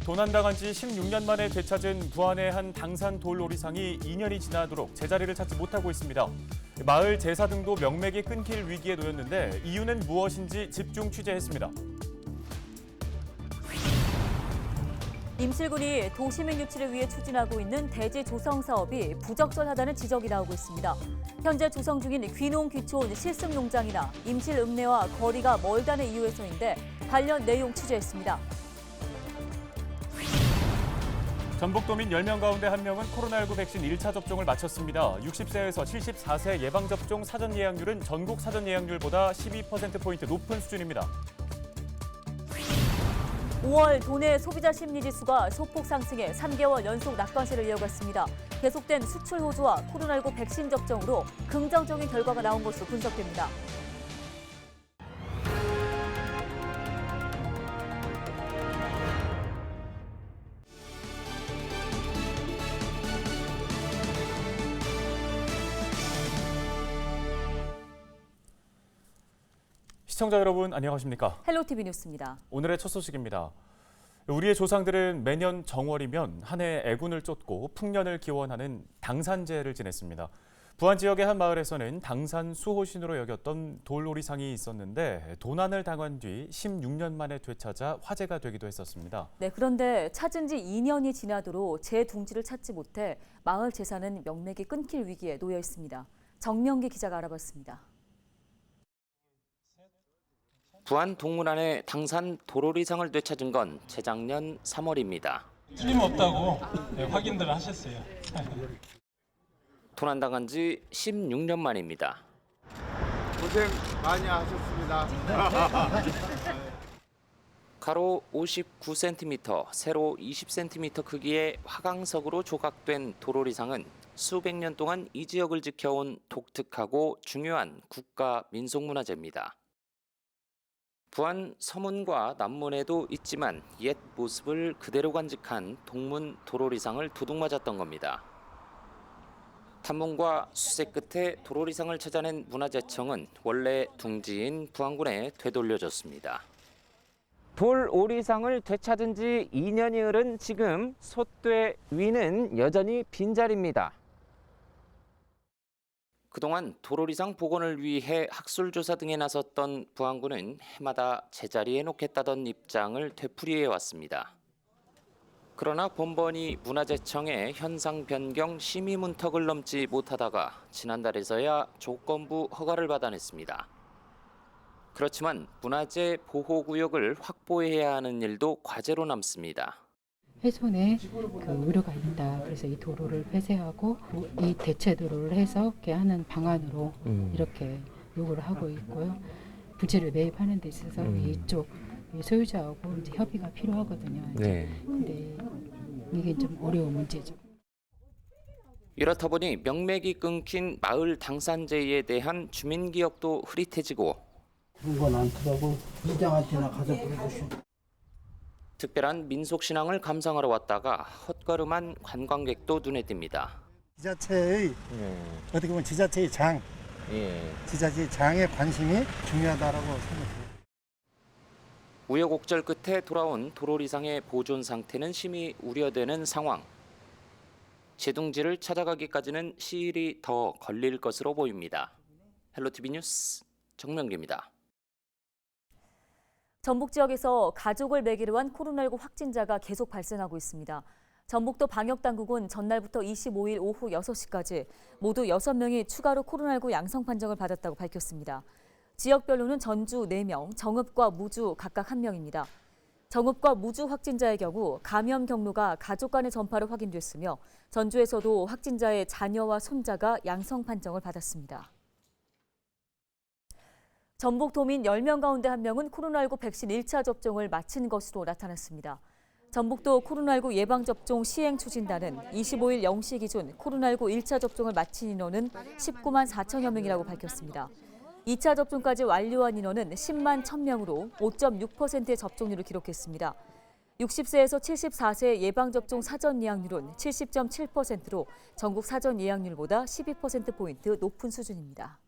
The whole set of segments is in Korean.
도난당한 지 16년 만에 되찾은 부안의 한 당산 돌놀이상이 2년이 지나도록 제자리를 찾지 못하고 있습니다. 마을 제사 등도 명맥이 끊길 위기에 놓였는데 이유는 무엇인지 집중 취재했습니다. 임실군이 도시민 유치를 위해 추진하고 있는 대지 조성 사업이 부적절하다는 지적이 나오고 있습니다. 현재 조성 중인 귀농 귀촌 실습 농장이나 임실 읍내와 거리가 멀다는 이유에서인데 관련 내용 취재했습니다. 전북도민 10명 가운데 1명은 코로나19 백신 1차 접종을 마쳤습니다. 60세에서 74세 예방접종 사전 예약률은 전국 사전 예약률보다 12%포인트 높은 수준입니다. 5월 도내 소비자 심리지수가 소폭 상승해 3개월 연속 낙관세를 이어갔습니다. 계속된 수출 호조와 코로나19 백신 접종으로 긍정적인 결과가 나온 것으로 분석됩니다. 시청자 여러분 안녕하십니까? 헬로티비 뉴스입니다. 오늘의 첫 소식입니다. 우리의 조상들은 매년 정월이면 한 해 애군을 쫓고 풍년을 기원하는 당산제를 지냈습니다. 부안 지역의 한 마을에서는 당산 수호신으로 여겼던 돌놀이상이 있었는데 도난을 당한 뒤 16년 만에 되찾아 화제가 되기도 했었습니다. 네, 그런데 찾은 지 2년이 지나도록 제 둥지를 찾지 못해 마을 제사는 명맥이 끊길 위기에 놓여 있습니다. 정명기 기자가 알아봤습니다. 부안 동문안의 당산 도로리상을 되찾은 건 재작년 3월입니다. 틀림없다고 확인들 하셨어요. 도난당한 지 16년 만입니다. 고생 많이 하셨습니다. 가로 59cm, 세로 20cm 크기의 화강석으로 조각된 도로리상은 수백 년 동안 이 지역을 지켜온 독특하고 중요한 국가 민속문화재입니다. 부안 서문과 남문에도 있지만 옛 모습을 그대로 간직한 동문 도로리상을 도둑맞았던 겁니다. 탐문과 수색 끝에 도로리상을 찾아낸 문화재청은 원래 둥지인 부안군에 되돌려줬습니다. 돌오리상을 되찾은 지 2년이 흐른 지금 솥대 위는 여전히 빈자리입니다. 그동안 도로리상 복원을 위해 학술조사 등에 나섰던 부안군은 해마다 제자리에 놓겠다던 입장을 되풀이해왔습니다. 그러나 번번이 문화재청의 현상 변경 심의 문턱을 넘지 못하다가 지난달에서야 조건부 허가를 받아냈습니다. 그렇지만 문화재 보호구역을 확보해야 하는 일도 과제로 남습니다. 훼손에 우려가 있다. 그래서 이 도로를 폐쇄하고 이 대체 도로를 해서 이렇게 하는 방안으로 이렇게 요구를 하고 있고요. 부지를 매입하는 데 있어서 이쪽 소유자하고 이제 협의가 필요하거든요. 네. 근데 이게 좀 어려운 문제죠. 이렇다 보니 명맥이 끊긴 마을 당산제에 대한 주민 기억도 흐릿해지고 그런 건 않더라고. 이장한테나 가서 물어보시오. 특별한 민속신앙을 감상하러 왔다가 헛걸음한 관광객도 눈에 띕니다. 지자체의 어떻게 보면 지자체의 장, 지자체의 장의 관심이 중요하다라고 생각해요. 우여곡절 끝에 돌아온 도로리상의 보존 상태는 심히 우려되는 상황. 제둥지를 찾아가기까지는 시일이 더 걸릴 것으로 보입니다. 헬로티비 뉴스 정명기입니다. 전북 지역에서 가족을 매개로 한 코로나19 확진자가 계속 발생하고 있습니다. 전북도 방역당국은 전날부터 25일 오후 6시까지 모두 6명이 추가로 코로나19 양성 판정을 받았다고 밝혔습니다. 지역별로는 전주 4명, 정읍과 무주 각각 1명입니다. 정읍과 무주 확진자의 경우 감염 경로가 가족 간의 전파로 확인됐으며 전주에서도 확진자의 자녀와 손자가 양성 판정을 받았습니다. 전북도민 10명 가운데 1명은 코로나19 백신 1차 접종을 마친 것으로 나타났습니다. 전북도 코로나19 예방접종 시행추진단은 25일 0시 기준 코로나19 1차 접종을 마친 인원은 19만 4천여 명이라고 밝혔습니다. 2차 접종까지 완료한 인원은 10만 1,000명으로 5.6%의 접종률을 기록했습니다. 60세에서 74세 예방접종 사전 예약률은 70.7%로 전국 사전 예약률보다 12%포인트 높은 수준입니다.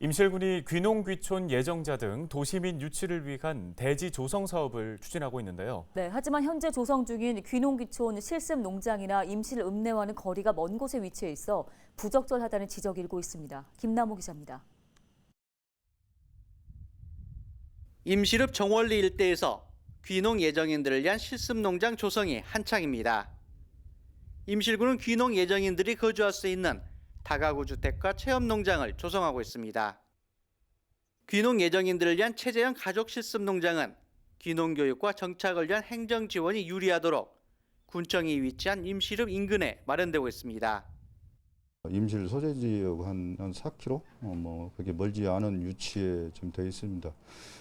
임실군이 귀농, 귀촌 예정자 등 도시민 유치를 위한 대지 조성 사업을 추진하고 있는데요. 네, 하지만 현재 조성 중인 귀농, 귀촌 실습 농장이나 임실 읍내와는 거리가 먼 곳에 위치해 있어 부적절하다는 지적이 일고 있습니다. 김남호 기자입니다. 임실읍 정월리 일대에서 귀농 예정인들을 위한 실습 농장 조성이 한창입니다. 임실군은 귀농 예정인들이 거주할 수 있는 다가구 주택과 체험 농장을 조성하고 있습니다. 귀농 예정인들을 위한 체제형 가족 실습 농장은 귀농 교육과 정착을 위한 행정 지원이 유리하도록 군청이 위치한 임실읍 인근에 마련되고 있습니다. 임실 소재 지역 한 4km 그게 멀지 않은 위치에 좀 되어 있습니다.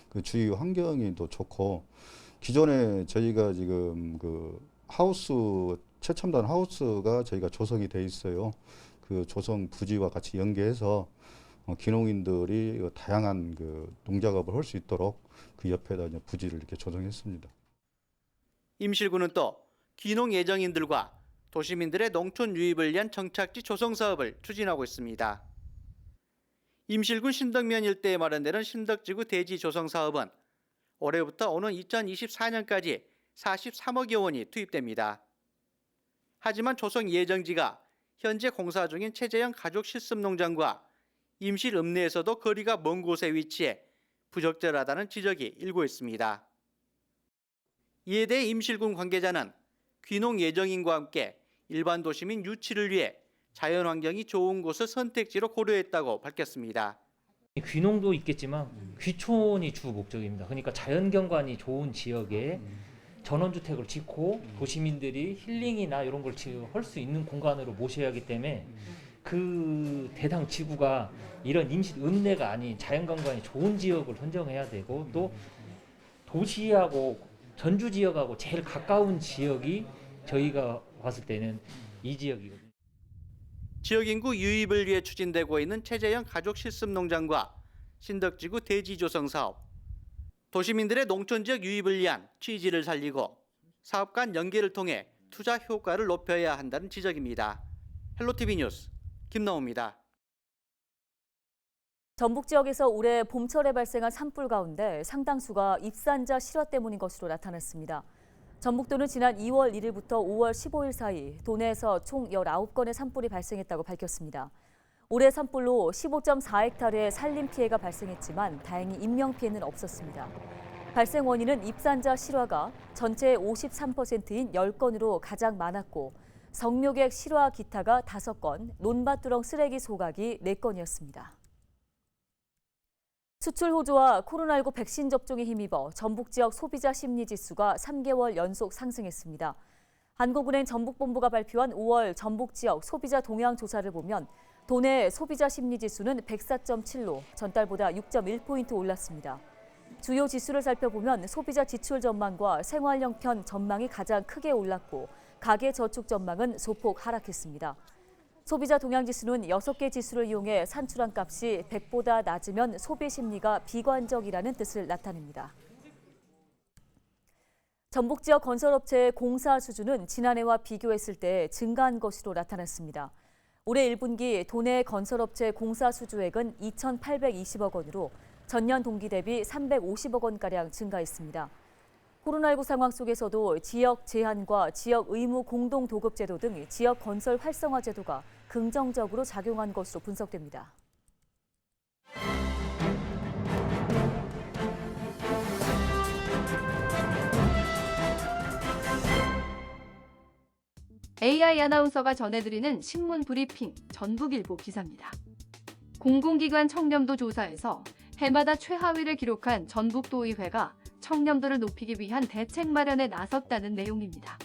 그 주위 환경이 또 좋고 기존에 저희가 지금 그 하우스 최첨단 하우스가 저희가 조성이 돼 있어요. 그 조성 부지와 같이 연계해서 귀농인들이 다양한 그 농작업을 할 수 있도록 그 옆에다 이제 부지를 이렇게 조성했습니다. 임실군은 또 귀농 예정인들과 도시민들의 농촌 유입을 위한 정착지 조성 사업을 추진하고 있습니다. 임실군 신덕면 일대에 마련되는 신덕지구 대지 조성 사업은 올해부터 오는 2024년까지 43억여 원이 투입됩니다. 하지만 조성 예정지가 현재 공사 중인 체제형 가족 실습 농장과 임실 읍내에서도 거리가 먼 곳에 위치해 부적절하다는 지적이 일고 있습니다. 이에 대해 임실군 관계자는 귀농 예정인과 함께 일반 도시민 유치를 위해 자연 환경이 좋은 곳을 선택지로 고려했다고 밝혔습니다. 귀농도 있겠지만 귀촌이 주 목적입니다. 그러니까 자연경관이 좋은 지역에 전원주택을 짓고 도시민들이 힐링이나 이런 걸 할 수 있는 공간으로 모셔야 하기 때문에 그 대상 지구가 이런 임실 읍내가 아닌 자연경관이 좋은 지역을 선정해야 되고 또 도시하고 전주 지역하고 제일 가까운 지역이 저희가 봤을 때는 이 지역이거든요. 지역 인구 유입을 위해 추진되고 있는 체제형 가족 실습 농장과 신덕지구 대지 조성 사업, 도시민들의 농촌 지역 유입을 위한 취지를 살리고 사업 간 연계를 통해 투자 효과를 높여야 한다는 지적입니다. 헬로티비 뉴스 김나호입니다. 전북 지역에서 올해 봄철에 발생한 산불 가운데 상당수가 입산자 실화 때문인 것으로 나타났습니다. 전북도는 지난 2월 1일부터 5월 15일 사이 도내에서 총 19건의 산불이 발생했다고 밝혔습니다. 올해 산불로 15.4헥타르의 산림 피해가 발생했지만 다행히 인명 피해는 없었습니다. 발생 원인은 입산자 실화가 전체의 53%인 10건으로 가장 많았고 성묘객 실화 기타가 5건, 논밭두렁 쓰레기 소각이 4건이었습니다. 수출 호조와 코로나19 백신 접종에 힘입어 전북 지역 소비자 심리 지수가 3개월 연속 상승했습니다. 한국은행 전북본부가 발표한 5월 전북 지역 소비자 동향 조사를 보면 도내 소비자 심리 지수는 104.7로 전달보다 6.1포인트 올랐습니다. 주요 지수를 살펴보면 소비자 지출 전망과 생활 형편 전망이 가장 크게 올랐고 가계 저축 전망은 소폭 하락했습니다. 소비자 동향 지수는 6개 지수를 이용해 산출한 값이 100보다 낮으면 소비 심리가 비관적이라는 뜻을 나타냅니다. 전북 지역 건설업체의 공사 수주는 지난해와 비교했을 때 증가한 것으로 나타났습니다. 올해 1분기 도내 건설업체 공사 수주액은 2,820억 원으로 전년 동기 대비 350억 원가량 증가했습니다. 코로나19 상황 속에서도 지역 제한과 지역 의무 공동 도급 제도 등 지역 건설 활성화 제도가 긍정적으로 작용한 것으로 분석됩니다. AI 아나운서가 전해드리는 신문 브리핑 전북일보 기사입니다. 공공기관 청렴도 조사에서 해마다 최하위를 기록한 전북도의회가 청렴도를 높이기 위한 대책 마련에 나섰다는 내용입니다.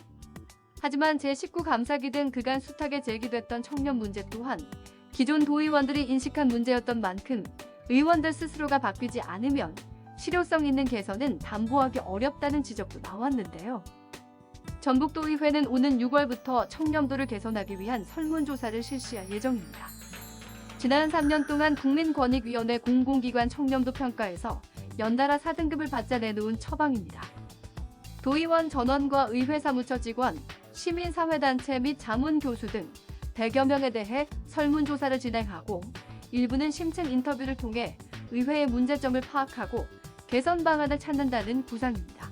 하지만 제19감사기 등 그간 숱하게 제기됐던 청렴 문제 또한 기존 도의원들이 인식한 문제였던 만큼 의원들 스스로가 바뀌지 않으면 실효성 있는 개선은 담보하기 어렵다는 지적도 나왔는데요. 전북도의회는 오는 6월부터 청렴도를 개선하기 위한 설문조사를 실시할 예정입니다. 지난 3년 동안 국민권익위원회 공공기관 청렴도 평가에서 연달아 4등급을 받자 내놓은 처방입니다. 도의원 전원과 의회 사무처 직원, 시민사회단체 및 자문교수 등 100여 명에 대해 설문조사를 진행하고 일부는 심층 인터뷰를 통해 의회의 문제점을 파악하고 개선 방안을 찾는다는 구상입니다.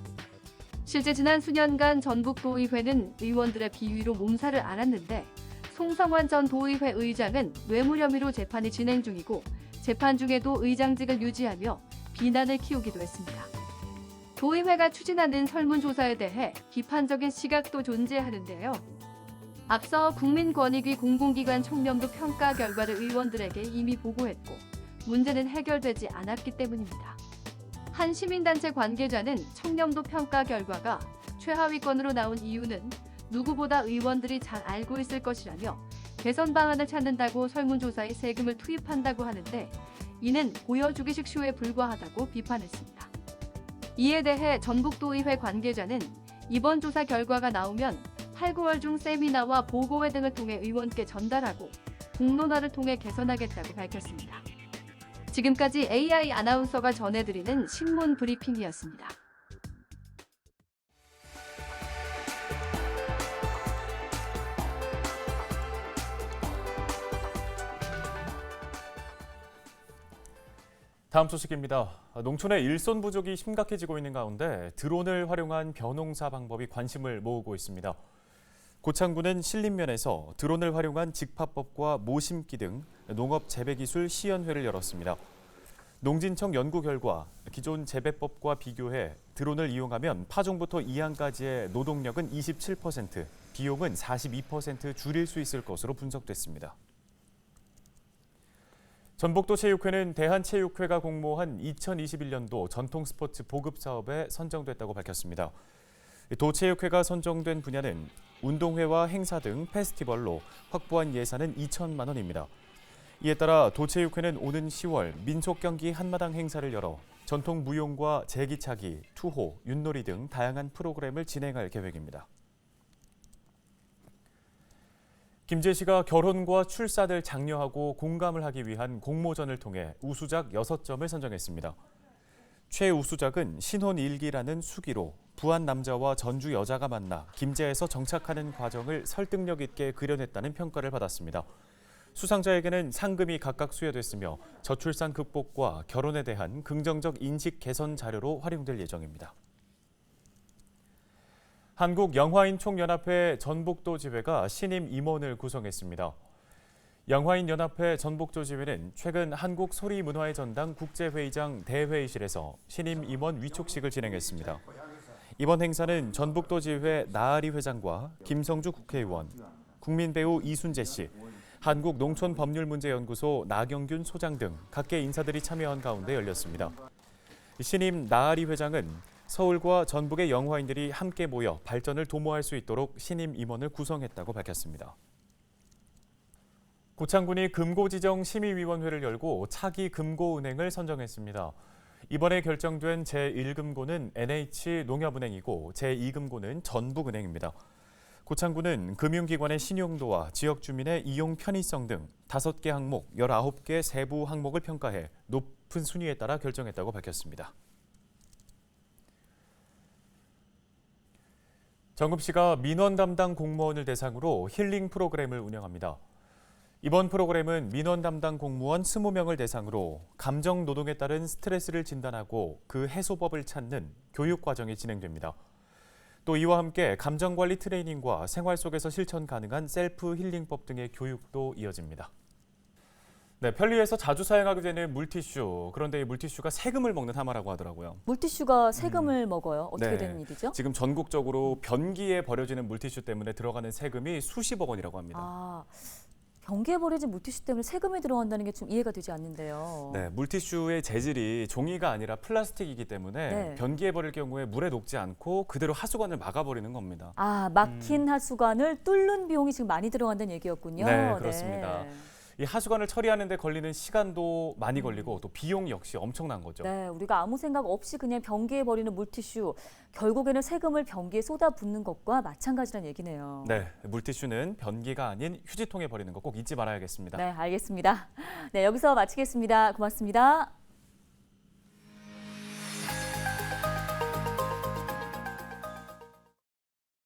실제 지난 수년간 전북도의회는 의원들의 비위로 몸살을 앓았는데 송성환 전 도의회 의장은 뇌물 혐의로 재판이 진행 중이고 재판 중에도 의장직을 유지하며 비난을 키우기도 했습니다. 도의회가 추진하는 설문조사에 대해 비판적인 시각도 존재하는데요. 앞서 국민권익위 공공기관 청렴도 평가 결과를 의원들에게 이미 보고했고 문제는 해결되지 않았기 때문입니다. 한 시민단체 관계자는 청렴도 평가 결과가 최하위권으로 나온 이유는 누구보다 의원들이 잘 알고 있을 것이라며 개선 방안을 찾는다고 설문조사에 세금을 투입한다고 하는데 이는 보여주기식 쇼에 불과하다고 비판했습니다. 이에 대해 전북도의회 관계자는 이번 조사 결과가 나오면 8, 9월 중 세미나와 보고회 등을 통해 의원께 전달하고 공론화를 통해 개선하겠다고 밝혔습니다. 지금까지 AI 아나운서가 전해드리는 신문 브리핑이었습니다. 다음 소식입니다. 농촌의 일손 부족이 심각해지고 있는 가운데 드론을 활용한 벼농사 방법이 관심을 모으고 있습니다. 고창군은 신림면에서 드론을 활용한 직파법과 모심기 등 농업 재배기술 시연회를 열었습니다. 농진청 연구 결과 기존 재배법과 비교해 드론을 이용하면 파종부터 이항까지의 노동력은 27%, 비용은 42% 줄일 수 있을 것으로 분석됐습니다. 전북도 체육회는 대한체육회가 공모한 2021년도 전통 스포츠 보급 사업에 선정됐다고 밝혔습니다. 도체육회가 선정된 분야는 운동회와 행사 등 페스티벌로 확보한 예산은 2천만 원입니다. 이에 따라 도체육회는 오는 10월 민속경기 한마당 행사를 열어 전통 무용과 제기차기, 투호, 윷놀이 등 다양한 프로그램을 진행할 계획입니다. 김제시가 결혼과 출산을 장려하고 공감을 하기 위한 공모전을 통해 우수작 6점을 선정했습니다. 최우수작은 신혼일기라는 수기로 부한 남자와 전주 여자가 만나 김제에서 정착하는 과정을 설득력 있게 그려냈다는 평가를 받았습니다. 수상자에게는 상금이 각각 수여됐으며 저출산 극복과 결혼에 대한 긍정적 인식 개선 자료로 활용될 예정입니다. 한국영화인총연합회 전북도 지회가 신임 임원을 구성했습니다. 영화인연합회 전북도 지회는 최근 한국소리문화의 전당 국제회의장 대회의실에서 신임 임원 위촉식을 진행했습니다. 이번 행사는 전북도 지회 나아리 회장과 김성주 국회의원, 국민배우 이순재 씨, 한국농촌법률문제연구소 나경균 소장 등 각계 인사들이 참여한 가운데 열렸습니다. 신임 나아리 회장은 서울과 전북의 영화인들이 함께 모여 발전을 도모할 수 있도록 신임 임원을 구성했다고 밝혔습니다. 고창군이 금고지정 심의위원회를 열고 차기 금고은행을 선정했습니다. 이번에 결정된 제1금고는 NH농협은행이고 제2금고는 전북은행입니다. 고창군은 금융기관의 신용도와 지역 주민의 이용 편의성 등 5개 항목, 19개 세부 항목을 평가해 높은 순위에 따라 결정했다고 밝혔습니다. 정읍시가 민원 담당 공무원을 대상으로 힐링 프로그램을 운영합니다. 이번 프로그램은 민원 담당 공무원 20명을 대상으로 감정 노동에 따른 스트레스를 진단하고 그 해소법을 찾는 교육 과정이 진행됩니다. 또 이와 함께 감정관리 트레이닝과 생활 속에서 실천 가능한 셀프 힐링법 등의 교육도 이어집니다. 네, 편리해서 자주 사용하게 되는 물티슈. 그런데 이 물티슈가 세금을 먹는 하마라고 하더라고요. 물티슈가 세금을 먹어요? 어떻게 네, 되는 일이죠? 지금 전국적으로 변기에 버려지는 물티슈 때문에 들어가는 세금이 수십억 원이라고 합니다. 아, 변기에 버려진 물티슈 때문에 세금이 들어간다는 게 좀 이해가 되지 않는데요. 네, 물티슈의 재질이 종이가 아니라 플라스틱이기 때문에 네. 변기에 버릴 경우에 물에 녹지 않고 그대로 하수관을 막아버리는 겁니다. 아, 막힌 하수관을 뚫는 비용이 지금 많이 들어간다는 얘기였군요. 네, 그렇습니다. 이 하수관을 처리하는 데 걸리는 시간도 많이 걸리고 또 비용 역시 엄청난 거죠. 네, 우리가 아무 생각 없이 그냥 변기에 버리는 물티슈, 결국에는 세금을 변기에 쏟아붓는 것과 마찬가지란 얘기네요. 네, 물티슈는 변기가 아닌 휴지통에 버리는 거 꼭 잊지 말아야겠습니다. 네, 알겠습니다. 네, 여기서 마치겠습니다. 고맙습니다.